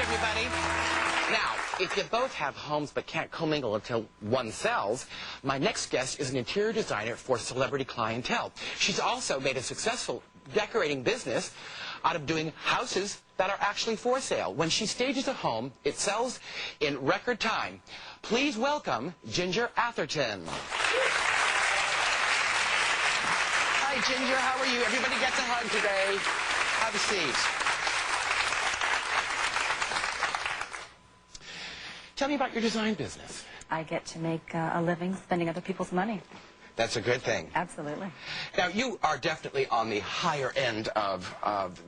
everybody. Now, if you both have homes but can't commingle until one sells, my next guest is an interior designer for celebrity clientele. She's also made a successful decorating business out of doing houses that are actually for sale. When she stages a home, it sells in record time. Please welcome Ginger Atherton. Hi, Ginger. How are you? Everybody gets a hug today. Have a seat. Tell me about your design business. I get to make a living spending other people's money. That's a good thing. Absolutely. Now, you are definitely on the higher end of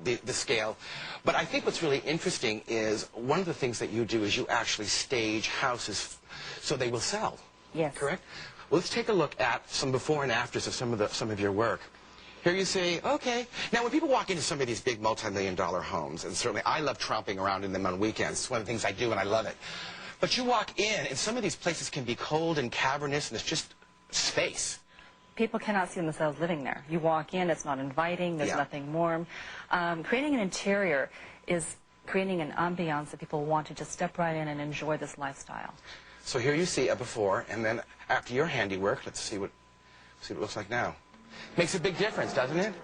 the scale, but I think what's really interesting is one of the things that you do is you actually stage houses so they will sell. Yes. Correct? Well, let's take a look at some before and afters of some of your work. Here you say, okay. Now, when people walk into some of these big multi-million-dollar homes, and certainly I love tromping around in them on weekends. It's one of the things I do, and I love it. But you walk in, and some of these places can be cold and cavernous, and it's just space. People cannot see themselves living there. You walk in, it's not inviting, there's nothing warm. Creating an interior is creating an ambiance that people want to just step right in and enjoy this lifestyle. So here you see a before, and then after your handiwork, let's see what it looks like now. Makes a big difference, doesn't it?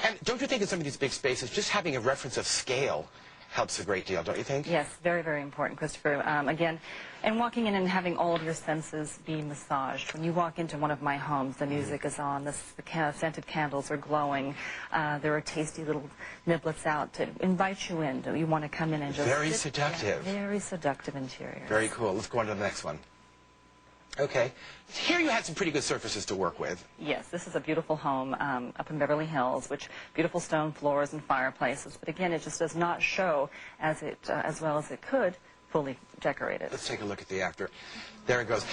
And don't you think in some of these big spaces, just having a reference of scale helps a great deal, don't you think? Yes, very, very important, Christopher. Again, and walking in and having all of your senses be massaged. When you walk into one of my homes, the music is on, the scented candles are glowing, there are tasty little niblets out to invite you in. You want to come in and just... Very seductive. Yeah, very seductive interior. Very cool. Let's go on to the next one. Okay. Here you had some pretty good surfaces to work with. Yes, this is a beautiful home up in Beverly Hills, which beautiful stone floors and fireplaces. But again, it just does not show as well as it could fully decorated. Let's take a look at the after. There it goes.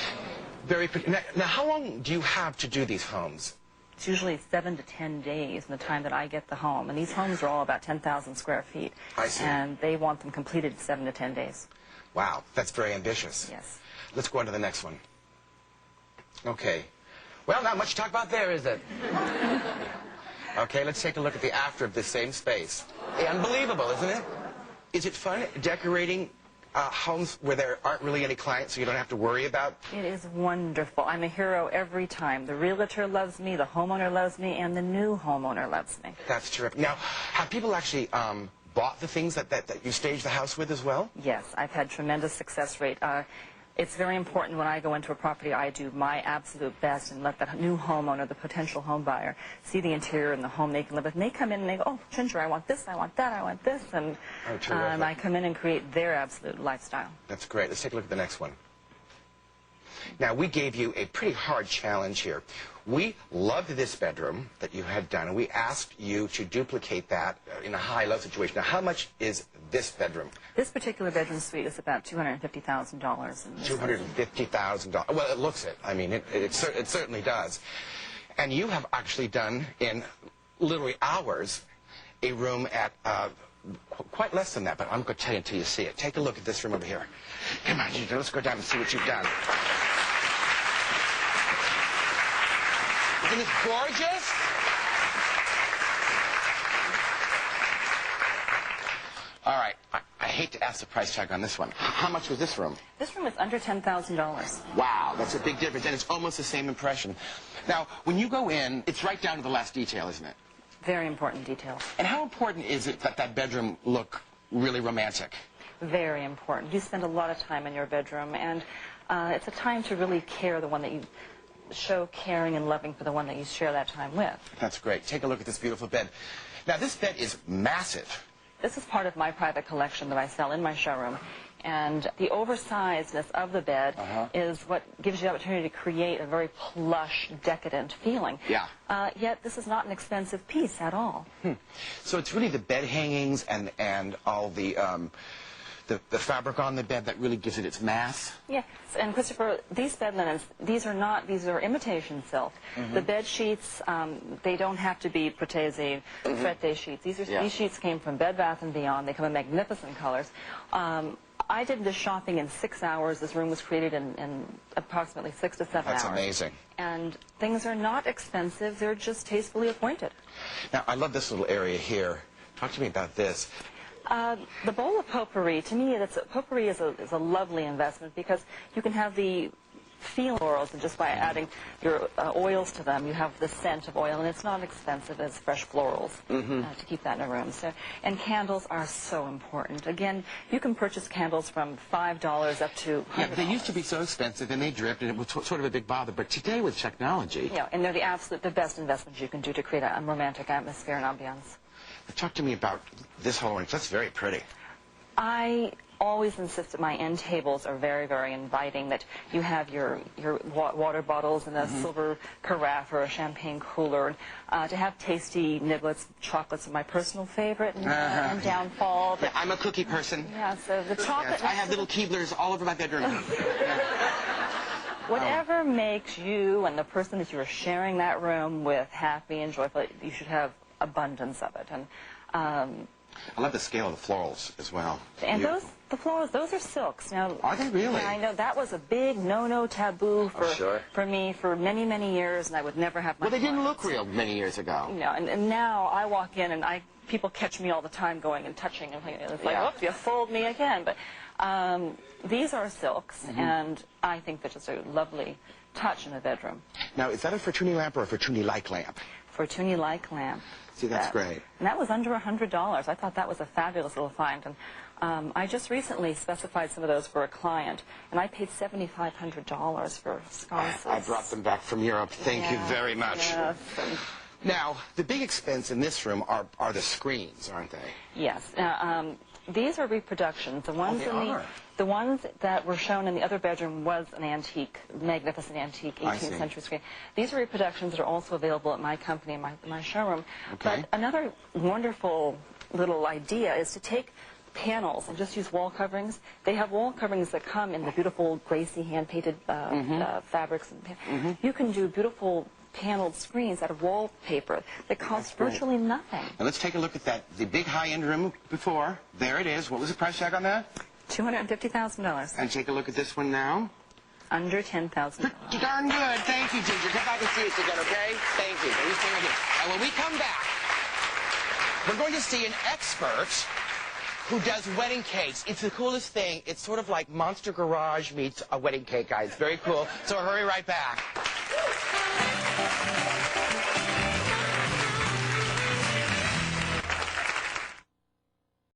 Very pretty. Now, how long do you have to do these homes? It's usually 7 to 10 days in the time that I get the home. And these homes are all about 10,000 square feet. I see. And they want them completed in 7 to 10 days. Wow, that's very ambitious. Yes. Let's go on to the next one. Okay. Well, not much to talk about there, is it? Okay, let's take a look at the after of this same space. Unbelievable, isn't it? Is it fun decorating homes where there aren't really any clients, so you don't have to worry about? It is wonderful. I'm a hero every time. The realtor loves me, the homeowner loves me, and the new homeowner loves me. That's terrific. Now, have people actually bought the things that you stage the house with as well? Yes, I've had tremendous success rate. It's very important when I go into a property, I do my absolute best and let the new homeowner, the potential home buyer, see the interior and the home they can live with. And they come in and they go, oh, Ginger, I want this, I want that, I want this. And I come in and create their absolute lifestyle. That's great. Let's take a look at the next one. Now, we gave you a pretty hard challenge here. We loved this bedroom that you had done, and we asked you to duplicate that in a high-low situation. Now, how much is this bedroom? This particular bedroom suite is about $250,000. $250,000. Well, it looks it. I mean, it certainly does. And you have actually done, in literally hours, a room at quite less than that, but I'm going to tell you until you see it. Take a look at this room over here. Come on, Ginger, let's go down and see what you've done. Isn't it gorgeous? All right, I hate to ask the price tag on this one. How much was this room? This room is under $10,000. Wow, that's a big difference, and it's almost the same impression. Now, when you go in, it's right down to the last detail, isn't it? Very important detail. And how important is it that that bedroom look really romantic? Very important. You spend a lot of time in your bedroom, and it's a time to really care the one that you show caring and loving for the one that you share that time with. That's great. Take a look at this beautiful bed. Now, this bed is massive. This is part of my private collection that I sell in my showroom. And the oversizedness of the bed is what gives you the opportunity to create a very plush, decadent feeling. Yeah. Yet this is not an expensive piece at all. So it's really the bed hangings and all the fabric on the bed that really gives it its mass? Yes, and Christopher, these bed linens, these are imitation silk. The bed sheets, they don't have to be protese, frette sheets. These sheets came from Bed Bath & Beyond. They come in magnificent colors. I did this shopping in 6 hours. This room was created in approximately 6 to 7 hours. That's amazing. And things are not expensive. They're just tastefully appointed. Now, I love this little area here. Talk to me about this. The bowl of potpourri, to me, potpourri is a lovely investment because you can have the feel florals, and just by adding your oils to them, you have the scent of oil, and it's not expensive as fresh florals to keep that in a room. So, and candles are so important. Again, you can purchase candles from $5 up to $100. Yeah, they used to be so expensive, and they dripped, and it was sort of a big bother. But today, with technology, yeah, and they're the best investments you can do to create a romantic atmosphere and ambiance. Talk to me about this whole orange. That's very pretty. I always insist that my end tables are very, very inviting, that you have your water bottles in a silver carafe or a champagne cooler, to have tasty niblets, chocolates are my personal favorite, and downfall. Yeah, I'm a cookie person. Yeah, so the chocolate... Yes, I have little Keeblers all over my bedroom. Yeah. Whatever makes you and the person that you're sharing that room with happy and joyful, you should have abundance of it. And I love the scale of the florals as well. And the florals, those are silks. Now, are they really? I know that was a big no-no taboo for me for many, many years, and I would never have my Well, they didn't clients. look real many years ago. No, and now I walk in and people catch me all the time going and touching, and it's like, oops, you fooled me again. But these are silks, and I think they're just a lovely touch in a bedroom. Now, is that a Fortuny lamp or a Fortuny-like lamp? Fortuny-like lamp. See, that's great. And that was under $100. I thought that was a fabulous little find. And I just recently specified some of those for a client, and I paid $7,500 for sconces. I brought them back from Europe. Thank you very much. Yes. Now, the big expense in this room are the screens, aren't they? Yes. Now, these are reproductions. The ones they the ones that were shown in the other bedroom was an antique, magnificent antique 18th century screen. These are reproductions that are also available at my company, my showroom. Okay. But another wonderful little idea is to take panels and just use wall coverings. They have wall coverings that come in the beautiful Gracie hand-painted fabrics. You can do beautiful paneled screens out of wallpaper that cost virtually nothing. Now let's take a look at that. The big high-end room before. There it is. What was the price tag on that? $250,000. And take a look at this one now. Under $10,000. Darn good. Thank you, Ginger. Come back and see us again, okay? Thank you. Now you stay right here. And when we come back, we're going to see an expert who does wedding cakes. It's the coolest thing. It's sort of like Monster Garage meets a wedding cake, guys. Very cool. So hurry right back.